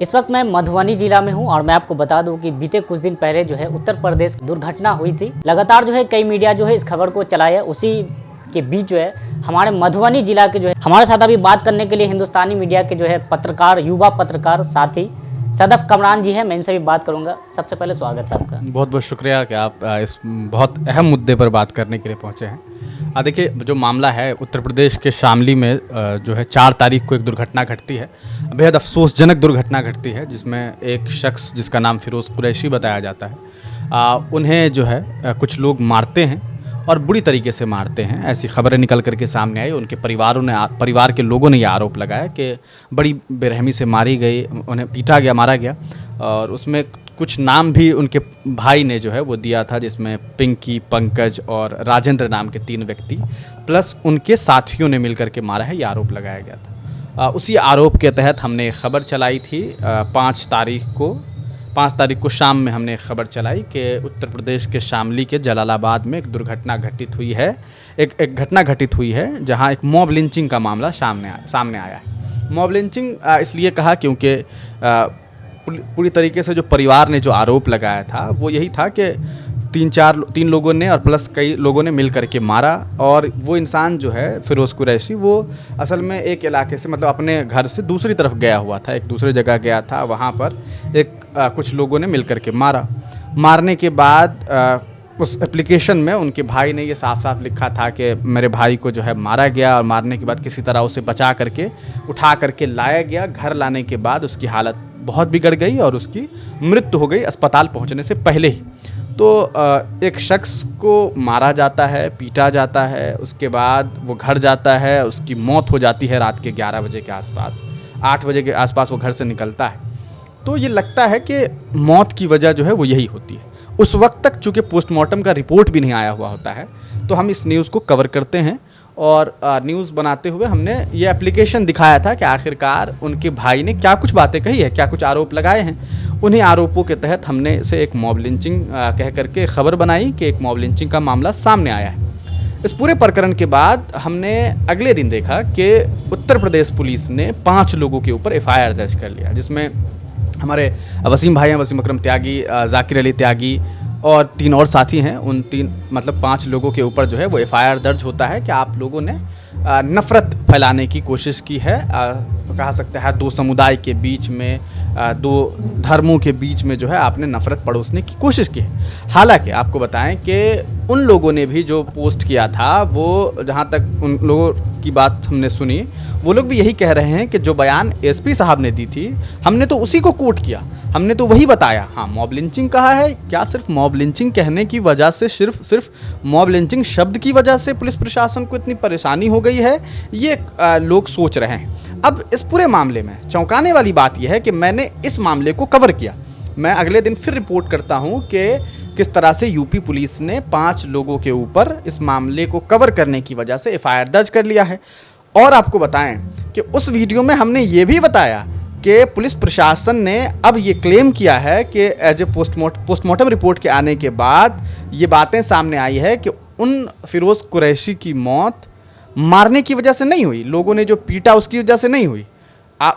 इस वक्त मैं मधुबनी जिला में हूं और मैं आपको बता दूं कि बीते कुछ दिन पहले जो है उत्तर प्रदेश दुर्घटना हुई थी। लगातार जो है कई मीडिया जो है इस खबर को चलाया। उसी के बीच जो है हमारे मधुबनी जिला के जो है हमारे साथ अभी बात करने के लिए हिंदुस्तानी मीडिया के जो है पत्रकार, युवा पत्रकार साथी सदफ कमरान जी हैं। मैं इनसे भी बात करूंगा। सबसे पहले स्वागत है आपका। बहुत बहुत शुक्रिया कि आप इस बहुत अहम मुद्दे पर बात करने के लिए पहुंचे हैं। देखिए, जो मामला है उत्तर प्रदेश के शामली में जो है 4 तारीख को एक दुर्घटना घटती है। बेहद अफसोसजनक दुर्घटना घटती है जिसमें एक शख्स जिसका नाम फिरोज़ कुरैशी बताया जाता है, उन्हें जो है कुछ लोग मारते हैं और बुरी तरीके से मारते हैं। ऐसी खबरें निकल करके सामने आई। उनके परिवार के लोगों ने यह आरोप लगाया कि बड़ी बेरहमी से मारी गई, उन्हें पीटा गया, मारा गया। और उसमें कुछ नाम भी उनके भाई ने जो है वो दिया था, जिसमें पिंकी, पंकज और राजेंद्र नाम के 3 व्यक्ति प्लस उनके साथियों ने मिलकर के मारा है, ये आरोप लगाया गया था। उसी आरोप के तहत हमने एक खबर चलाई थी 5 तारीख को शाम में हमने एक खबर चलाई कि उत्तर प्रदेश के शामली के जलालाबाद में एक दुर्घटना घटित हुई है। एक घटना घटित हुई है जहां एक मॉब लिंचिंग का मामला सामने आया है। मॉब लिंचिंग इसलिए कहा क्योंकि पूरी तरीके से जो परिवार ने जो आरोप लगाया था वो यही था कि 3 लोगों ने और प्लस कई लोगों ने मिल करके मारा। और वो इंसान जो है फिरोज़ कुरैशी, वो असल में एक इलाके से मतलब अपने घर से दूसरी तरफ गया हुआ था, एक दूसरी जगह गया था। वहाँ पर कुछ लोगों ने मिल करके मारा। मारने के बाद उस एप्लीकेशन में उनके भाई ने ये साफ साफ लिखा था कि मेरे भाई को जो है मारा गया और मारने के बाद किसी तरह उसे बचा करके उठा करके लाया गया। घर लाने के बाद उसकी हालत बहुत बिगड़ गई और उसकी मृत्यु हो गई अस्पताल पहुंचने से पहले ही। तो एक शख्स को मारा जाता है, पीटा जाता है, उसके बाद वो घर जाता है, उसकी मौत हो जाती है रात के 11 बजे के आसपास, 8 बजे के आसपास वो घर से निकलता है। तो ये लगता है कि मौत की वजह जो है वो यही होती है। उस वक्त तक चूँकि पोस्टमार्टम का रिपोर्ट भी नहीं आया हुआ होता है, तो हम इस न्यूज़ को कवर करते हैं। और न्यूज़ बनाते हुए हमने ये एप्लीकेशन दिखाया था कि आखिरकार उनके भाई ने क्या कुछ बातें कही है, क्या कुछ आरोप लगाए हैं। उन्हीं आरोपों के तहत हमने इसे एक मॉब लिंचिंग कह करके खबर बनाई कि एक मॉब लिंचिंग का मामला सामने आया है। इस पूरे प्रकरण के बाद हमने अगले दिन देखा कि उत्तर प्रदेश पुलिस ने 5 लोगों के ऊपर FIR दर्ज कर लिया, जिसमें हमारे वसीम भाई हैं, वसीम अकरम त्यागी, जाकिर अली त्यागी और 3 और साथी हैं। उन 5 लोगों के ऊपर जो है वो FIR दर्ज होता है कि आप लोगों ने नफ़रत फैलाने की कोशिश की है। कहा सकता है 2 समुदाय के बीच में, 2 धर्मों के बीच में जो है आपने नफ़रत परोसने की कोशिश की है। हालांकि आपको बताएं कि उन लोगों ने भी जो पोस्ट किया था, वो जहां तक उन लोगों की बात हमने सुनी, वो लोग भी यही कह रहे हैं कि जो बयान SP साहब ने दी थी, हमने तो उसी को कोट किया, हमने तो वही बताया। हाँ, मॉब लिंचिंग कहा है। क्या सिर्फ मॉब लिंचिंग कहने की वजह से, सिर्फ मॉब लिंचिंग शब्द की वजह से पुलिस प्रशासन को इतनी परेशानी हो गई है, ये लोग सोच रहे हैं। अब इस पूरे मामले में चौंकाने वाली बात यह है कि मैंने इस मामले को कवर किया। मैं अगले दिन फिर रिपोर्ट करता हूँ कि किस तरह से यूपी पुलिस ने 5 लोगों के ऊपर इस मामले को कवर करने की वजह से FIR दर्ज कर लिया है। और आपको बताएं कि उस वीडियो में हमने ये भी बताया कि पुलिस प्रशासन ने अब ये क्लेम किया है कि एज ए पोस्टमार्टम रिपोर्ट के आने के बाद ये बातें सामने आई है कि उन फिरोज़ कुरैशी की मौत मारने की वजह से नहीं हुई, लोगों ने जो पीटा उसकी वजह से नहीं हुई।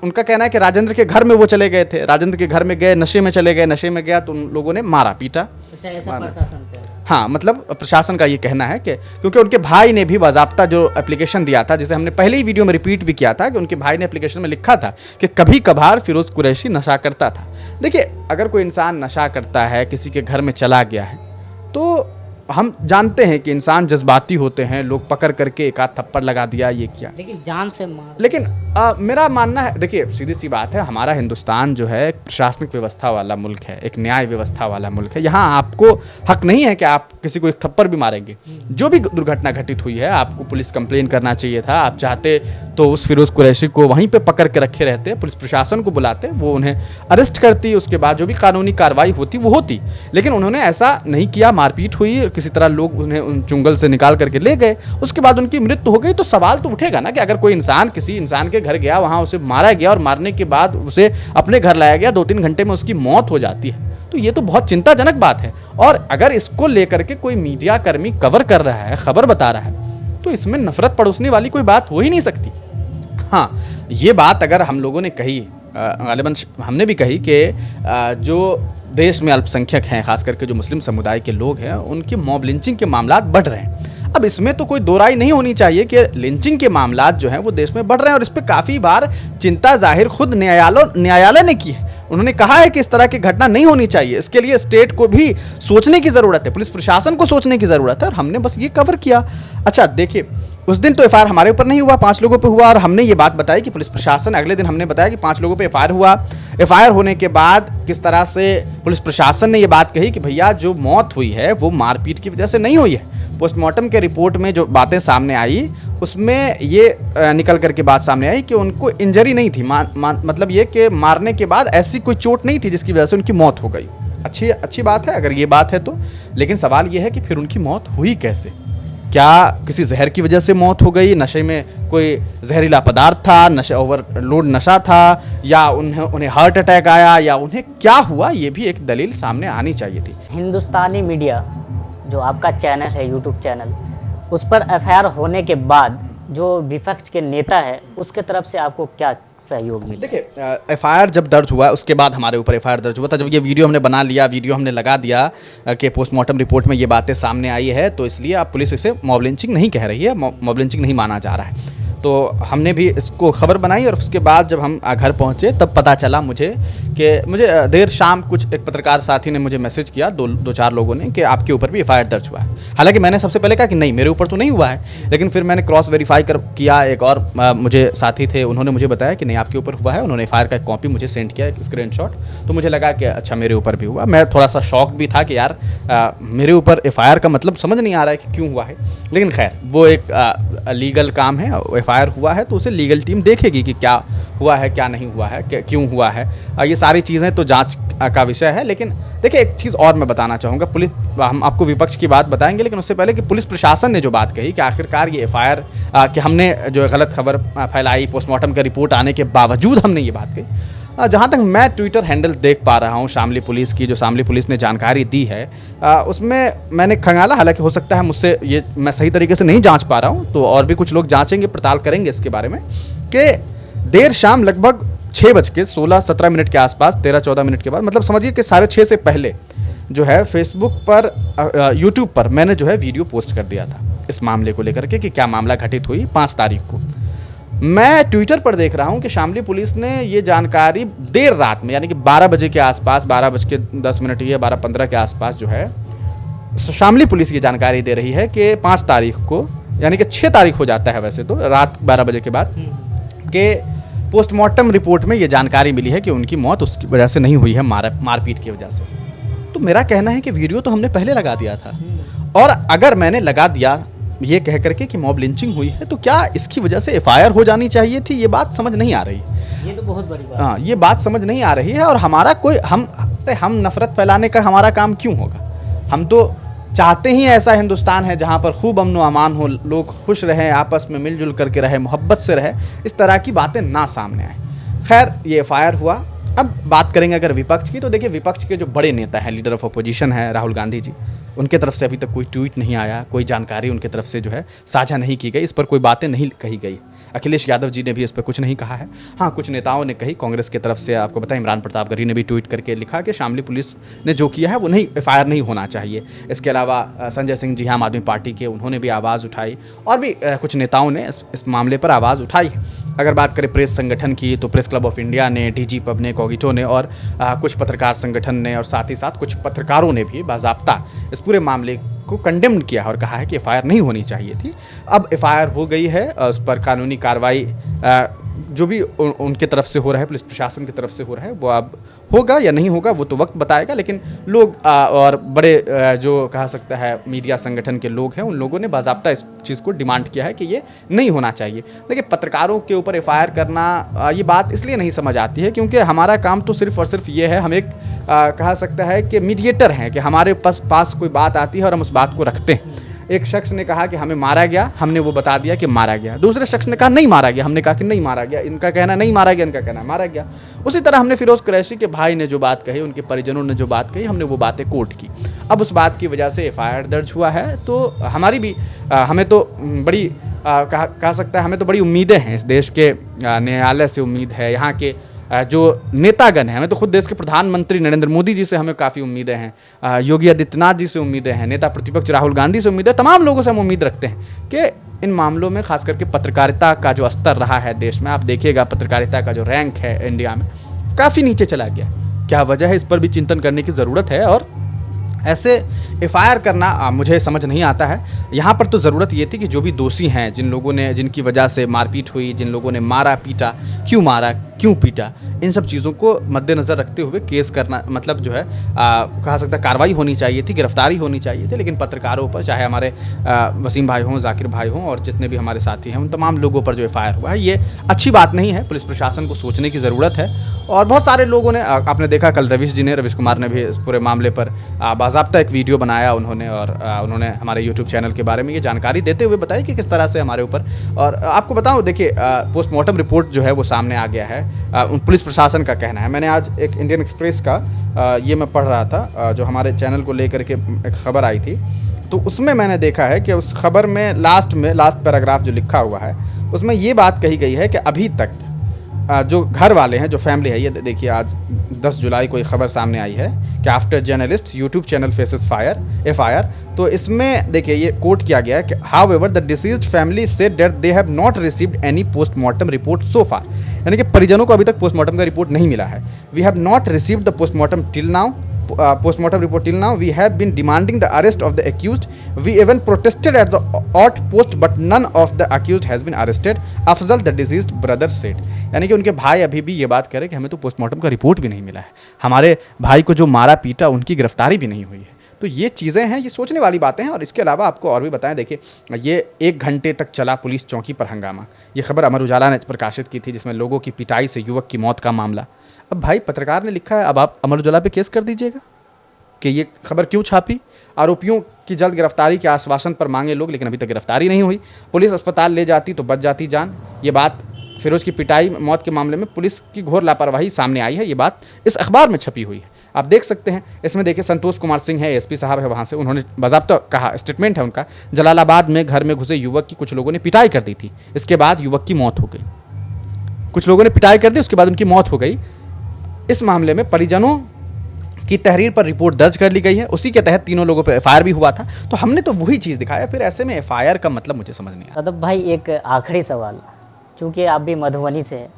उनका कहना है कि राजेंद्र के घर में वो चले गए थे, राजेंद्र के घर में गए, नशे में गया तो उन लोगों ने मारा, पीटा। अच्छा, ऐसा प्रशासन का? हाँ, मतलब प्रशासन का ये कहना है कि क्योंकि उनके भाई ने भी बाज़ाब्ता जो एप्लीकेशन दिया था, जिसे हमने पहले ही वीडियो में रिपीट भी किया था, कि उनके भाई ने एप्लीकेशन में लिखा था कि कभी कभार फिरोज़ कुरैशी नशा करता था। देखिए, अगर कोई इंसान नशा करता है, किसी के घर में चला गया है, तो हम जानते हैं कि इंसान जज्बाती होते हैं, लोग पकड़ करके एक आध थप्पड़ लगा दिया, ये किया, लेकिन जान से मार। लेकिन मेरा मानना है, देखिए सीधी सी बात है, हमारा हिंदुस्तान जो है एक प्रशासनिक व्यवस्था वाला मुल्क है, एक न्याय व्यवस्था वाला मुल्क है। यहाँ आपको हक नहीं है कि आप किसी को एक थप्पड़ भी मारेंगे। जो भी दुर्घटना घटित हुई है, आपको पुलिस कंप्लेन करना चाहिए था। आप चाहते तो उस फिरोज़ कुरैशी को वहीं पे पकड़ के रखे रहते, पुलिस प्रशासन को बुलाते, वो उन्हें अरेस्ट करती, उसके बाद जो भी कानूनी कार्रवाई होती वो होती। लेकिन उन्होंने ऐसा नहीं किया, मारपीट हुई, किसी तरह लोग उन्हें उन चुंगल से निकाल करके ले गए, उसके बाद उनकी मृत्यु हो गई। तो सवाल तो उठेगा ना कि अगर कोई इंसान किसी इंसान के घर गया, वहाँ उसे मारा गया और मारने के बाद उसे अपने घर लाया गया, 2-3 घंटे में उसकी मौत हो जाती है, तो ये तो बहुत चिंताजनक बात है। और अगर इसको लेकर के कोई मीडिया कर्मी कवर कर रहा है, खबर बता रहा है, तो इसमें नफरत परोसने वाली कोई बात हो ही नहीं सकती। हाँ, ये बात अगर हम लोगों ने कही गालिबन हमने भी कही कि जो देश में अल्पसंख्यक हैं, खास करके जो मुस्लिम समुदाय के लोग हैं, उनकी मॉब लिंचिंग के मामलात बढ़ रहे हैं। अब इसमें तो कोई दो राय नहीं होनी चाहिए कि लिंचिंग के मामलात जो हैं वो देश में बढ़ रहे हैं, और इस पर काफ़ी बार चिंता जाहिर खुद न्यायालय ने की है। उन्होंने कहा है कि इस तरह की घटना नहीं होनी चाहिए। इसके लिए स्टेट को भी सोचने की ज़रूरत है, पुलिस प्रशासन को सोचने की ज़रूरत है, और हमने बस ये कवर किया। अच्छा देखिए, उस दिन तो एफआईआर हमारे ऊपर नहीं हुआ, 5 लोगों पे हुआ, और हमने ये बात बताई कि पुलिस प्रशासन, अगले दिन हमने बताया कि 5 लोगों पे एफआईआर हुआ। एफआईआर होने के बाद किस तरह से पुलिस प्रशासन ने ये बात कही कि भैया जो मौत हुई है वो मारपीट की वजह से नहीं हुई है। पोस्टमार्टम के रिपोर्ट में जो बातें सामने आई उसमें ये निकल कर के बात सामने आई कि उनको इंजरी नहीं थी, मतलब ये कि मारने के बाद ऐसी कोई चोट नहीं थी जिसकी वजह से उनकी मौत हो गई। अच्छी बात है अगर ये बात है तो, लेकिन सवाल ये है कि फिर उनकी मौत हुई कैसे? क्या किसी जहर की वजह से मौत हो गई, नशे में कोई जहरीला पदार्थ था, नशा ओवरलोड नशा था, या उन्हें हार्ट अटैक आया, या उन्हें क्या हुआ, ये भी एक दलील सामने आनी चाहिए थी। हिंदुस्तानी मीडिया जो आपका चैनल है, यूट्यूब चैनल, उस पर एफआईआर होने के बाद जो विपक्ष के नेता है उसके तरफ से आपको क्या सहयोग मिला? देखिए, एफआईआर जब दर्ज हुआ उसके बाद हमारे ऊपर एफआईआर दर्ज हुआ था। जब ये वीडियो हमने बना लिया, वीडियो हमने लगा दिया कि पोस्टमार्टम रिपोर्ट में ये बातें सामने आई है, तो इसलिए अब पुलिस इसे मॉब लिंचिंग नहीं कह रही है, मॉब लिंचिंग नहीं माना जा रहा है। तो हमने भी इसको खबर बनाई, और उसके बाद जब हम घर पहुंचे तब पता चला मुझे देर शाम कुछ एक पत्रकार साथी ने मुझे मैसेज किया, दो चार लोगों ने, कि आपके ऊपर भी एफआईआर दर्ज हुआ है। हालांकि मैंने सबसे पहले कहा कि नहीं, मेरे ऊपर तो नहीं हुआ है, लेकिन फिर मैंने क्रॉस वेरीफाई किया। एक और मुझे साथी थे, उन्होंने मुझे बताया कि नहीं आपके ऊपर हुआ है। उन्होंने एफआईआर का एक कॉपी मुझे सेंड किया, एक स्क्रीनशॉट। तो मुझे लगा कि अच्छा मेरे ऊपर भी हुआ। मैं थोड़ा सा शॉक भी था कि यार मेरे ऊपर एफआईआर का मतलब समझ नहीं आ रहा है कि क्यों हुआ है, लेकिन खैर वो एक लीगल काम है। एफआईआर हुआ है तो उसे लीगल टीम देखेगी कि क्या हुआ है, क्या नहीं हुआ है, क्यों हुआ है। ये सारी चीज़ें तो जांच का विषय है। लेकिन देखिए, एक चीज़ और मैं बताना चाहूँगा, पुलिस, हम आपको विपक्ष की बात बताएंगे, लेकिन उससे पहले कि पुलिस प्रशासन ने जो बात कही कि आखिरकार ये एफआईआर कि हमने जो गलत खबर फैलाई, पोस्टमार्टम का रिपोर्ट आने के बावजूद हमने ये बात कही। जहाँ तक मैं ट्विटर हैंडल देख पा रहा हूँ शामली पुलिस की, जो शामली पुलिस ने जानकारी दी है, उसमें मैंने खंगाला, हालांकि हो सकता है मुझसे ये मैं सही तरीके से नहीं जांच पा रहा हूँ, तो और भी कुछ लोग जांचेंगे, पड़ताल करेंगे इसके बारे में, कि देर शाम लगभग 6:16-17 के आसपास, 13-14 मिनट के बाद, मतलब समझिए कि 6:30 से पहले जो है फेसबुक पर, यूट्यूब पर मैंने जो है वीडियो पोस्ट कर दिया था इस मामले को लेकर के कि क्या मामला घटित हुई 5 तारीख को। मैं ट्विटर पर देख रहा हूं कि शामली पुलिस ने ये जानकारी देर रात में, यानी कि 12 बजे के आसपास, 12:10 या 12:15 के आसपास जो है शामली पुलिस ये जानकारी दे रही है कि 5 तारीख को, यानी कि 6 तारीख हो जाता है वैसे तो, रात 12 बजे के बाद, कि पोस्टमार्टम रिपोर्ट में ये जानकारी मिली है कि उनकी मौत उसकी वजह से नहीं हुई है, मारपीट की वजह से। तो मेरा कहना है कि वीडियो तो हमने पहले लगा दिया था, और अगर मैंने लगा दिया ये कह करके कि मॉब लिंचिंग हुई है, तो क्या इसकी वजह से एफआईआर हो जानी चाहिए थी? ये बात समझ नहीं आ रही। ये तो बहुत बड़ी बात। हाँ, ये बात समझ नहीं आ रही है। और हमारा कोई हम नफरत फैलाने का हमारा काम क्यों होगा? हम तो चाहते ही ऐसा हिंदुस्तान है जहाँ पर खूब अमन व अमान हो, लोग खुश रहें, आपस में मिलजुल करके रहे, मोहब्बत से रहे, इस तरह की बातें ना सामने आए। खैर, ये एफआईआर हुआ। अब बात करेंगे अगर विपक्ष की, तो देखिए विपक्ष के जो बड़े नेता हैं, लीडर ऑफ अपोजिशन है राहुल गांधी जी, उनके तरफ से अभी तक कोई ट्वीट नहीं आया, कोई जानकारी उनके तरफ से जो है साझा नहीं की गई, इस पर कोई बातें नहीं कही गई। अखिलेश यादव जी ने भी इस पर कुछ नहीं कहा है। हाँ, कुछ नेताओं ने कही, कांग्रेस की तरफ से आपको पता है इमरान प्रतापगढ़ी ने भी ट्वीट करके लिखा कि शामली पुलिस ने जो किया है वो नहीं, एफआईआर नहीं होना चाहिए। इसके अलावा संजय सिंह जी आम आदमी पार्टी के, उन्होंने भी आवाज़ उठाई, और भी कुछ नेताओं ने इस मामले पर आवाज़ उठाई। अगर बात करें प्रेस संगठन की, तो प्रेस क्लब ऑफ इंडिया ने, डीजी पब ने, कोगिटो ने, और कुछ पत्रकार संगठन ने, और साथ ही साथ कुछ पत्रकारों ने भी बाज़ाब्ता इस पूरे मामले को कंडेम किया और कहा है कि एफआईआर नहीं होनी चाहिए थी। अब एफआईआर हो गई है, उस पर कानूनी कार्रवाई जो भी उनके तरफ से हो रहा है, पुलिस प्रशासन की तरफ से हो रहा है, वो अब होगा या नहीं होगा वो तो वक्त बताएगा। लेकिन लोग और बड़े जो कहा सकता है मीडिया संगठन के लोग हैं, उन लोगों ने बाज़ाब्ता इस चीज़ को डिमांड किया है कि ये नहीं होना चाहिए। देखिए, पत्रकारों के ऊपर एफआईआर करना, ये बात इसलिए नहीं समझ आती है क्योंकि हमारा काम तो सिर्फ और सिर्फ ये है, हम एक कहा सकता है कि मीडिएटर हैं, कि हमारे पास कोई बात आती है और हम उस बात को रखते हैं। एक शख्स ने कहा कि हमें मारा गया, हमने वो बता दिया कि मारा गया। दूसरे शख्स ने कहा नहीं मारा गया, हमने कहा कि नहीं मारा गया। इनका कहना नहीं मारा गया, इनका कहना मारा गया। उसी तरह हमने फिरोज कुरैशी के भाई ने जो बात कही, उनके परिजनों ने जो बात कही, हमने वो बातें कोट की। अब उस बात की वजह से एफआईआर दर्ज हुआ है, तो हमारी भी हमें तो बड़ी कहा सकता है, हमें तो बड़ी उम्मीदें हैं इस देश के न्यायालय से, उम्मीद है यहाँ के जो नेतागण हैं, हमें तो खुद देश के प्रधानमंत्री नरेंद्र मोदी जी से हमें काफ़ी उम्मीदें हैं, योगी आदित्यनाथ जी से उम्मीदें हैं, नेता प्रतिपक्ष राहुल गांधी से उम्मीदें, तमाम लोगों से हम उम्मीद रखते हैं कि इन मामलों में खास करके पत्रकारिता का जो स्तर रहा है देश में, आप देखिएगा पत्रकारिता का जो रैंक है इंडिया में काफ़ी नीचे चला गया। क्या वजह है, इस पर भी चिंतन करने की ज़रूरत है। और ऐसे एफआईआर करना मुझे समझ नहीं आता है। यहाँ पर तो ज़रूरत ये थी कि जो भी दोषी हैं, जिन लोगों ने, जिनकी वजह से मारपीट हुई, जिन लोगों ने मारा पीटा, क्यों पीटा, इन सब चीज़ों को मद्देनज़र रखते हुए केस करना, मतलब जो है कहा सकता है कार्रवाई होनी चाहिए थी, गिरफ्तारी होनी चाहिए थी। लेकिन पत्रकारों पर, चाहे हमारे वसीम भाई हों, जाकिर भाई हों और जितने भी हमारे साथी हैं, उन तमाम लोगों पर जो एफआईआर हुआ है, ये अच्छी बात नहीं है। पुलिस प्रशासन को सोचने की ज़रूरत है। और बहुत सारे लोगों ने, आपने देखा कल रवीश कुमार ने भी इस पूरे मामले पर बाज़ाब्ता एक वीडियो बनाया उन्होंने, और उन्होंने हमारे यूट्यूब चैनल के बारे में ये जानकारी देते हुए बताई कि किस तरह से हमारे ऊपर। और आपको बताऊं, देखिए पोस्टमार्टम रिपोर्ट जो है वो सामने आ गया है, पुलिस प्रशासन का कहना है। मैंने आज एक इंडियन एक्सप्रेस का ये मैं पढ़ रहा था, जो हमारे चैनल को लेकर के एक खबर आई थी, तो उसमें मैंने देखा है कि उस खबर में लास्ट पैराग्राफ जो लिखा हुआ है, उसमें ये बात कही गई है कि अभी तक जो घर वाले हैं, जो फैमिली है, ये देखिए आज 10 जुलाई को ये खबर सामने आई है कि after journalist YouTube channel faces FIR. तो इसमें देखिए ये कोट किया गया है कि however the deceased family said that they have not received any postmortem report so far, यानी कि परिजनों को अभी तक पोस्टमार्टम का रिपोर्ट नहीं मिला है। We have not received the postmortem report till now. We have been demanding the arrest of the accused. We even protested at the outpost, but none of the accused has been arrested. Afzal, the deceased brother, said. यानी कि उनके भाई अभी भी ये बात कह रहे कि हमें तो पोस्टमार्टम का रिपोर्ट भी नहीं मिला है, हमारे भाई को जो मारा पीटा उनकी गिरफ्तारी भी नहीं हुई है। तो ये चीज़ें हैं, ये सोचने वाली बातें हैं। और इसके अलावा आपको और भी बताएं, देखिए ये 1 घंटे तक चला पुलिस चौकी पर हंगामा। ये खबर अमर उजाला ने प्रकाशित की थी, जिसमें लोगों की पिटाई से युवक की मौत का मामला। अब भाई पत्रकार ने लिखा है, अब आप अमर उजाला पे केस कर दीजिएगा कि ये खबर क्यों छापी। आरोपियों की जल्द गिरफ्तारी के आश्वासन पर मांगे लोग, लेकिन अभी तक गिरफ्तारी नहीं हुई। पुलिस अस्पताल ले जाती तो बच जाती जान। ये बात फिरोज की पिटाई मौत के मामले में पुलिस की घोर लापरवाही सामने आई है। ये बात इस अखबार में छपी हुई है, आप देख सकते हैं। इसमें देखिए संतोष कुमार सिंह है, एसपी साहब है वहाँ से, उन्होंने बाज़ाब्ता कहा, स्टेटमेंट है उनका, जलालाबाद में घर में घुसे युवक की कुछ लोगों ने पिटाई कर दी थी, इसके बाद युवक की मौत हो गई। कुछ लोगों ने पिटाई कर दी, उसके बाद उनकी मौत हो गई। इस मामले में परिजनों की तहरीर पर रिपोर्ट दर्ज कर ली गई है, उसी के तहत तीनों लोगों पर एफआईआर भी हुआ था। तो हमने तो वही चीज़ दिखाया। फिर ऐसे में एफआईआर का मतलब मुझे समझ नहीं आया। सदब भाई, एक आखिरी सवाल, चूँकि आप भी मधुबनी से हैं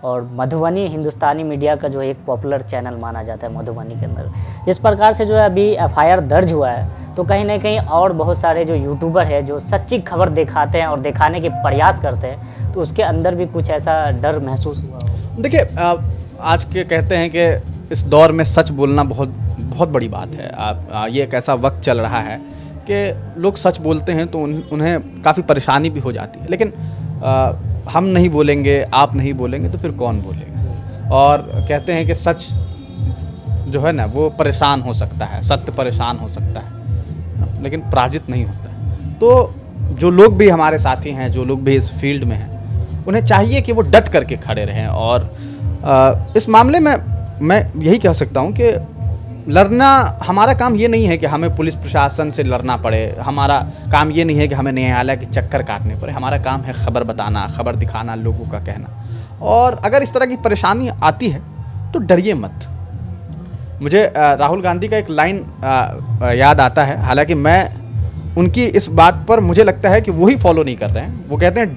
और मधुबनी हिंदुस्तानी मीडिया का जो एक पॉपुलर चैनल माना जाता है मधुबनी के अंदर, इस प्रकार से जो है अभी एफआईआर दर्ज हुआ है, तो कहीं ना कहीं और बहुत सारे जो यूट्यूबर हैं जो सच्ची खबर दिखाते हैं और दिखाने के प्रयास करते हैं, तो उसके अंदर भी कुछ ऐसा डर महसूस हुआ हो? देखिए आज के कहते हैं कि इस दौर में सच बोलना बहुत बड़ी बात है। ये एक ऐसा वक्त चल रहा है कि लोग सच बोलते हैं तो उन्हें काफ़ी परेशानी भी हो जाती है, लेकिन हम नहीं बोलेंगे, आप नहीं बोलेंगे तो फिर कौन बोलेगा। और कहते हैं कि सच जो है ना वो परेशान हो सकता है, सत्य परेशान हो सकता है, लेकिन पराजित नहीं होता है। तो जो लोग भी हमारे साथी हैं, जो लोग भी इस फील्ड में हैं, उन्हें चाहिए कि वो डट करके खड़े रहें। और इस मामले में मैं यही कह सकता हूँ कि लड़ना हमारा काम ये नहीं है कि हमें पुलिस प्रशासन से लड़ना पड़े, हमारा काम ये नहीं है कि हमें न्यायालय के चक्कर काटने पड़े। हमारा काम है खबर बताना, खबर दिखाना, लोगों का कहना। और अगर इस तरह की परेशानी आती है तो डरिए मत। मुझे राहुल गांधी का एक लाइन याद आता है, हालांकि मैं उनकी इस बात पर मुझे लगता है कि वही फॉलो नहीं कर रहे हैं। वो कहते हैं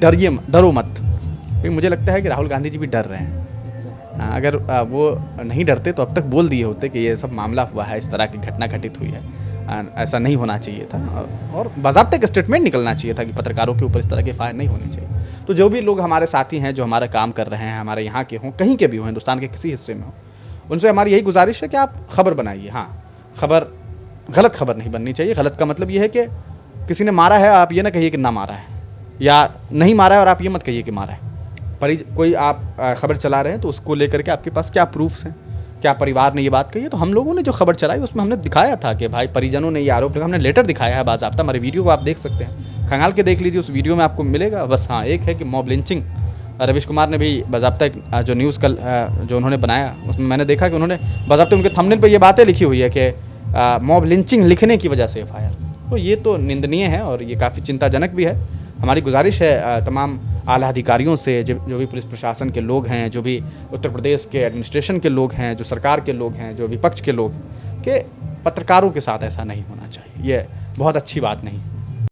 डरो मत, क्योंकि मुझे लगता है कि राहुल गांधी जी भी डर रहे हैं। अगर वो नहीं डरते तो अब तक बोल दिए होते कि ये सब मामला हुआ है, इस तरह की घटना घटित हुई है, ऐसा नहीं होना चाहिए था, और बाज़ाब्ता एक स्टेटमेंट निकलना चाहिए था कि पत्रकारों के ऊपर इस तरह के फायर नहीं होने चाहिए। तो जो भी लोग हमारे साथी हैं, जो हमारा काम कर रहे हैं, हमारे यहाँ के हों, कहीं के भी हों, हिंदुस्तान के किसी हिस्से में हों, उनसे हमारी यही गुजारिश है कि आप खबर बनाइए। हाँ, खबर गलत खबर नहीं बननी चाहिए। गलत का मतलब ये है कि किसी ने मारा है, आप ये ना कहिए कि ना मारा है, या नहीं मारा है और आप ये मत कहिए कि मारा है। कोई आप खबर चला रहे हैं तो उसको लेकर के आपके पास क्या प्रूफ्स हैं, क्या परिवार ने ये बात कही है। तो हम लोगों ने जो खबर चलाई उसमें हमने दिखाया था कि भाई परिजनों ने ये आरोप लगा, हमने लेटर दिखाया है बाज़ाब्ता। हमारे वीडियो को आप देख सकते हैं, खंगाल के देख लीजिए, उस वीडियो में आपको मिलेगा। बस हाँ, एक है कि मॉब लिंचिंग, रवीश कुमार ने भी बाज़ाब्ता जो न्यूज़ कल जो उन्होंने बनाया उसमें मैंने देखा कि उन्होंने बाज़ाब्ता उनके थंबनेल पर ये बातें लिखी हुई है कि मॉब लिंचिंग लिखने की वजह से एफआईआर। तो ये तो निंदनीय है और ये काफ़ी चिंताजनक भी है। हमारी गुजारिश है तमाम आला अधिकारियों से, जो भी पुलिस प्रशासन के लोग हैं, जो भी उत्तर प्रदेश के एडमिनिस्ट्रेशन के लोग हैं, जो सरकार के लोग हैं, जो विपक्ष के लोग हैं, कि पत्रकारों के साथ ऐसा नहीं होना चाहिए। ये बहुत अच्छी बात नहीं।